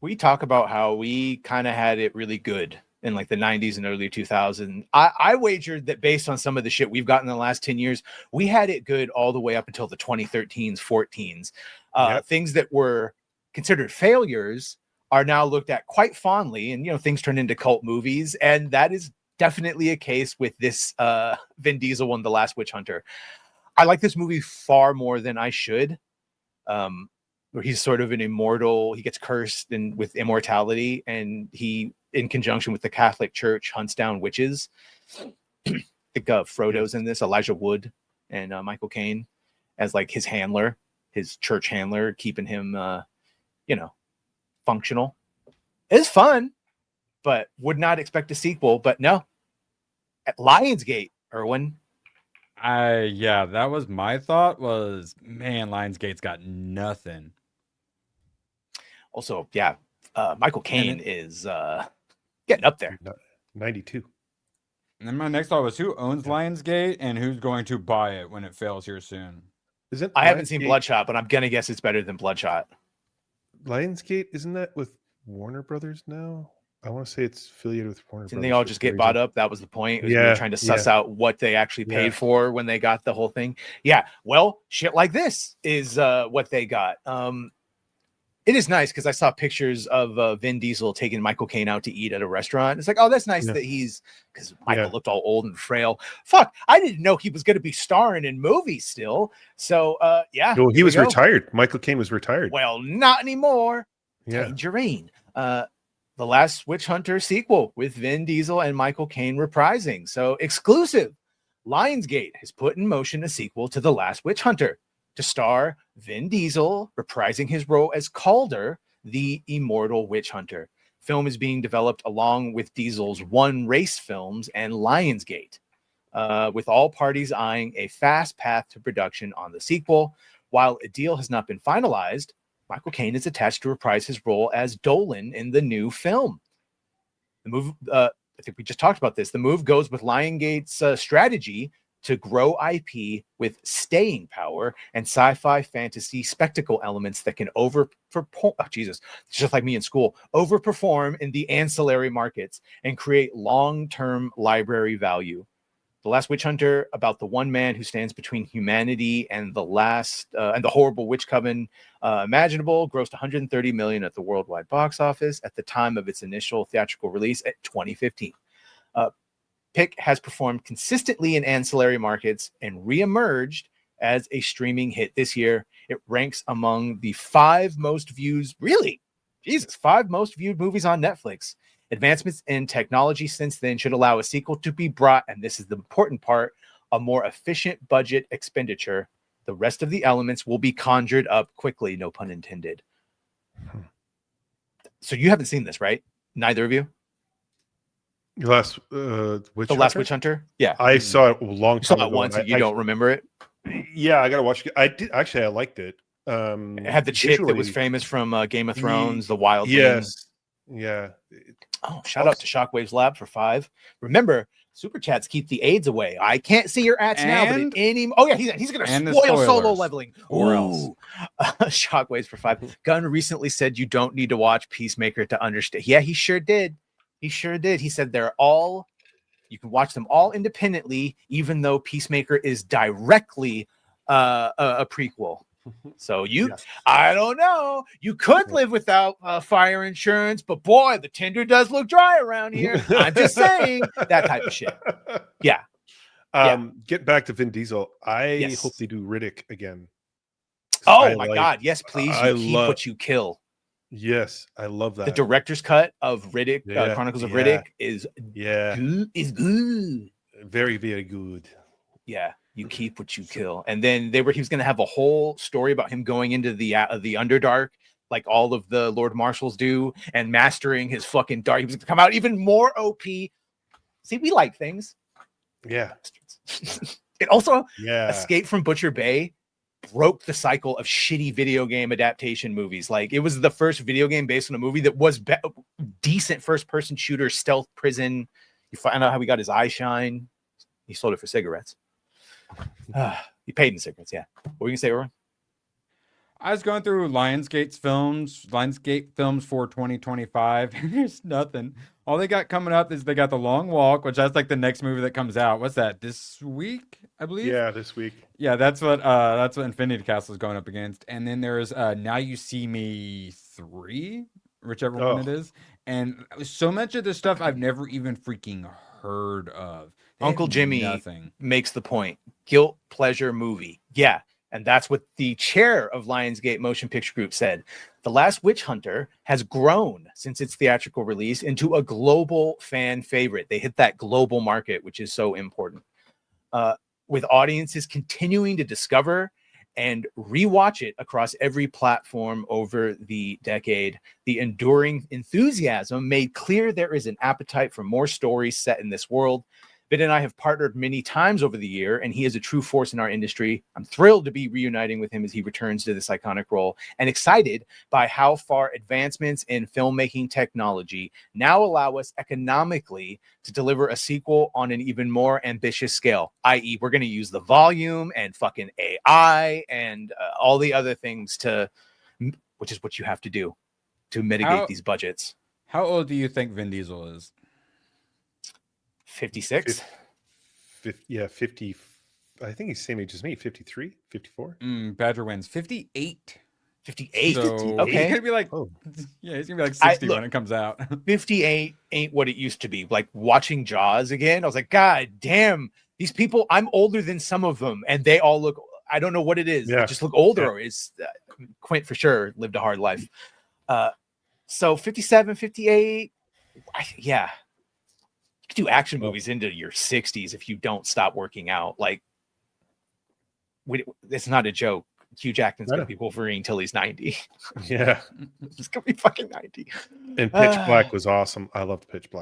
we talk about how we kind of had it really good in like the 90s and early 2000s. I wagered that based on some of the shit we've gotten in the last 10 years, we had it good all the way up until the 2013s, 14s. Things that were considered failures are now looked at quite fondly, and things turn into cult movies, and that is definitely a case with this Vin Diesel one, The Last Witch Hunter. I like this movie far more than I should. Where he's sort of an immortal, he gets cursed with immortality, and he, in conjunction with the Catholic Church, hunts down witches. I think Frodo's in this, Elijah Wood and Michael Caine as like his handler, his church handler, keeping him, functional. It's fun, but would not expect a sequel. But no, at Lionsgate, Erwin. That was my thought. Was, man, Lionsgate's got nothing. Also, Michael Caine is getting up there. 92. And then my next thought was, who owns Lionsgate and who's going to buy it when it fails here soon? I haven't seen Bloodshot, but I'm gonna guess it's better than Bloodshot. Lionsgate, isn't that with Warner Brothers now? I want to say it's affiliated with Warner Brothers. Didn't they all just get bought up? That was the point. It was really trying to suss out what they actually paid for when they got the whole thing. Yeah, well, shit like this is what they got. It is nice because I saw pictures of Vin Diesel taking Michael Caine out to eat at a restaurant. It's like, oh, that's nice that because Michael looked all old and frail. Fuck, I didn't know he was going to be starring in movies still. So, No, he was retired. Michael Caine was retired. Well, not anymore. Yeah. Tangerine. The Last Witch Hunter sequel with Vin Diesel and Michael Caine reprising. So exclusive. Lionsgate has put in motion a sequel to The Last Witch Hunter to star Vin Diesel reprising his role as Calder, the immortal witch hunter. Film is being developed along with Diesel's One Race Films and Lionsgate, with all parties eyeing a fast path to production on the sequel. While a deal has not been finalized, Michael Caine is attached to reprise his role as Dolan in the new film. The move, I think we just talked about this. The move goes with Lionsgate's strategy to grow IP with staying power and sci-fi fantasy spectacle elements that can just like me in school, overperform in the ancillary markets and create long-term library value. The Last Witch Hunter, about the one man who stands between humanity and the horrible witch coven imaginable, grossed $130 million at the worldwide box office at the time of its initial theatrical release at 2015. Pick has performed consistently in ancillary markets and reemerged as a streaming hit this year. It ranks among the 5 most viewed movies on Netflix. Advancements in technology since then should allow a sequel to be brought, and this is the important part, a more efficient budget expenditure. The rest of the elements will be conjured up quickly, no pun intended. So you haven't seen this, right? Neither of you? The Last Witch Hunter? Yeah. I saw it a long time ago. Once and you don't remember it? Yeah, I got to watch it. I did. Actually, I liked it. It had the chick that was famous from Game of Thrones, the Wild Yes. Yeah. Oh, shout out to Shockwave's Lab for 5. Remember, super chats keep the AIDS away. I can't see your ads now, but he's going to spoil solo leveling. Or else. Shockwaves for 5. Gunn recently said you don't need to watch Peacemaker to understand. Yeah, he sure did. He said you can watch them all independently, even though Peacemaker is directly a prequel. So I don't know. You could live without fire insurance, but boy, the Tinder does look dry around here. I'm just saying, that type of shit. Yeah. Get back to Vin Diesel. I hope they do Riddick again. Oh my God. Yes, please. You keep what you kill. Yes, I love that. The director's cut of Riddick, Chronicles of Riddick, is good. Very, very good. Yeah, you keep what you kill. And then he was going to have a whole story about him going into the Underdark, like all of the Lord Marshals do, and mastering his fucking dark. He was going to come out even more OP. See, we like things. Yeah. It also, Escape from Butcher Bay broke the cycle of shitty video game adaptation movies. Like, it was the first video game based on a movie that was decent first-person shooter, stealth prison. You find out how he got his eye shine. He sold it for cigarettes. He paid in cigarettes, yeah. What were you going to say, Oren? I was going through Lionsgate films for 2025, and there's nothing. All they got coming up is they got The Long Walk, which that's like the next movie that comes out. What's that? This week, I believe. Yeah, this week. Yeah, that's what Infinity Castle is going up against. And then there's Now You See Me 3, whichever one it Oh, is. And so much of this stuff I've never even freaking heard of. They Uncle have Jimmy nothing. makes the point. Guilt pleasure movie. Yeah. And that's what the chair of Lionsgate Motion Picture Group said. The Last Witch Hunter has grown since its theatrical release into a global fan favorite. They hit that global market, which is so important. With audiences continuing to discover and rewatch it across every platform over the decade, the enduring enthusiasm made clear there is an appetite for more stories set in this world. Vin and I have partnered many times over the year, and he is a true force in our industry. I'm thrilled to be reuniting with him as he returns to this iconic role, and excited by how far advancements in filmmaking technology now allow us economically to deliver a sequel on an even more ambitious scale, i.e., we're going to use the volume and fucking AI and all the other things which is what you have to do to mitigate these budgets. How old do you think Vin Diesel is? 56? Yeah, 50. I think he's the same age as me, 53, 54. Badger wins 58. 58. So Okay. he's gonna be like, Oh, yeah, he's gonna be like 60 when it comes out. 58 ain't what it used to be. Like watching Jaws again, I was like, God damn, these people, I'm older than some of them, and they all look, I don't know what it is. Yeah. They just look older. Is Quint for sure lived a hard life. So 57, 58, yeah. You could do action movies into your 60s if you don't stop working out. Like, it's not a joke. Hugh Jackman's going to be Wolverine till he's 90. Yeah. He's going to be fucking 90. And Pitch Black was awesome. I loved Pitch Black.